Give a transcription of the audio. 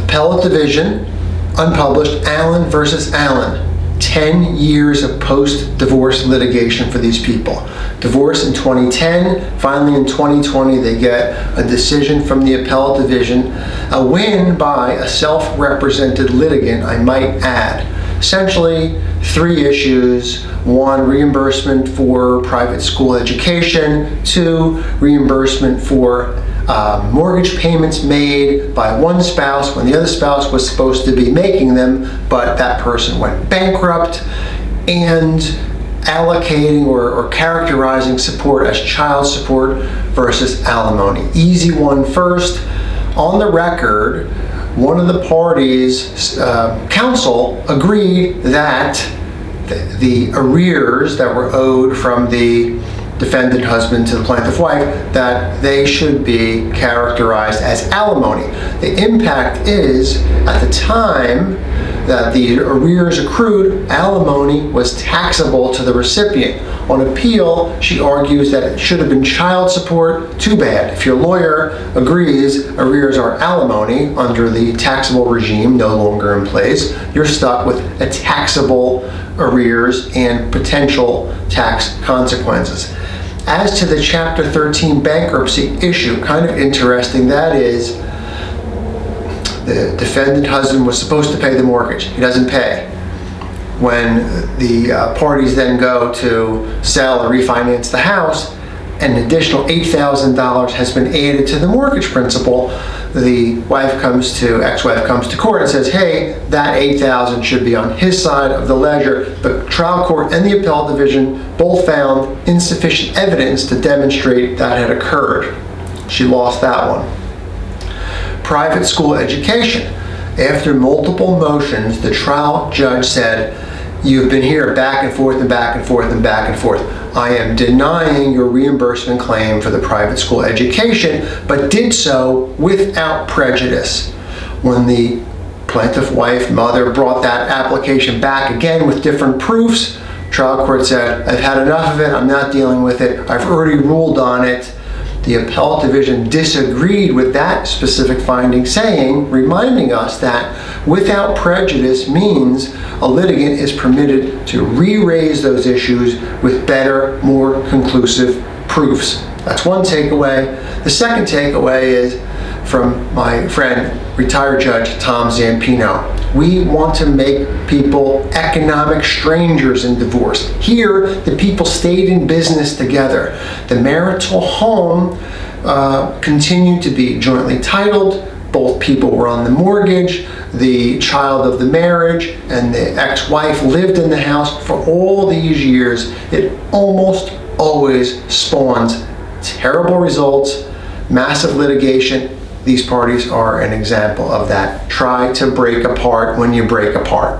Appellate Division, unpublished, Allen versus Allen. 10 years of post-divorce litigation for these people. Divorce in 2010, finally in 2020 they get a decision from the Appellate Division, a win by a self-represented litigant, I might add. Essentially, 3 issues. 1, reimbursement for private school education. 2, reimbursement for mortgage payments made by one spouse when the other spouse was supposed to be making them, but that person went bankrupt, and allocating or characterizing support as child support versus alimony. Easy one first. On the record, one of the parties' counsel agreed that the arrears that were owed from the defendant husband to the plaintiff wife, that they should be characterized as alimony. The impact is, at the time that the arrears accrued, alimony was taxable to the recipient. On appeal, she argues that it should have been child support. Too bad. If your lawyer agrees arrears are alimony under the taxable regime no longer in place, you're stuck with a taxable arrears and potential tax consequences. As to the Chapter 13 bankruptcy issue, kind of interesting, that is, the defendant husband was supposed to pay the mortgage. He doesn't pay. When the parties then go to sell or refinance the house, an additional $8,000 has been added to the mortgage principal. The ex-wife comes to court and says, hey, that $8,000 should be on his side of the ledger. The trial court and the appellate division both found insufficient evidence to demonstrate that had occurred. She lost that one. Private school education. After multiple motions, the trial judge said, you've been here back and forth and back and forth and back and forth. I am denying your reimbursement claim for the private school education, but did so without prejudice. When the plaintiff wife, mother, brought that application back again with different proofs, trial court said, I've had enough of it, I'm not dealing with it, I've already ruled on it. The appellate division disagreed with that specific finding, reminding us that without prejudice means a litigant is permitted to re-raise those issues with better, more conclusive proofs. That's one takeaway. The second takeaway is from my friend, retired Judge Tom Zampino. We want to make people economic strangers in divorce. Here, the people stayed in business together. The marital home continued to be jointly titled. Both people were on the mortgage. The child of the marriage and the ex-wife lived in the house for all these years. It almost always spawns terrible results, massive litigation. These parties are an example of that. Try to break apart when you break apart.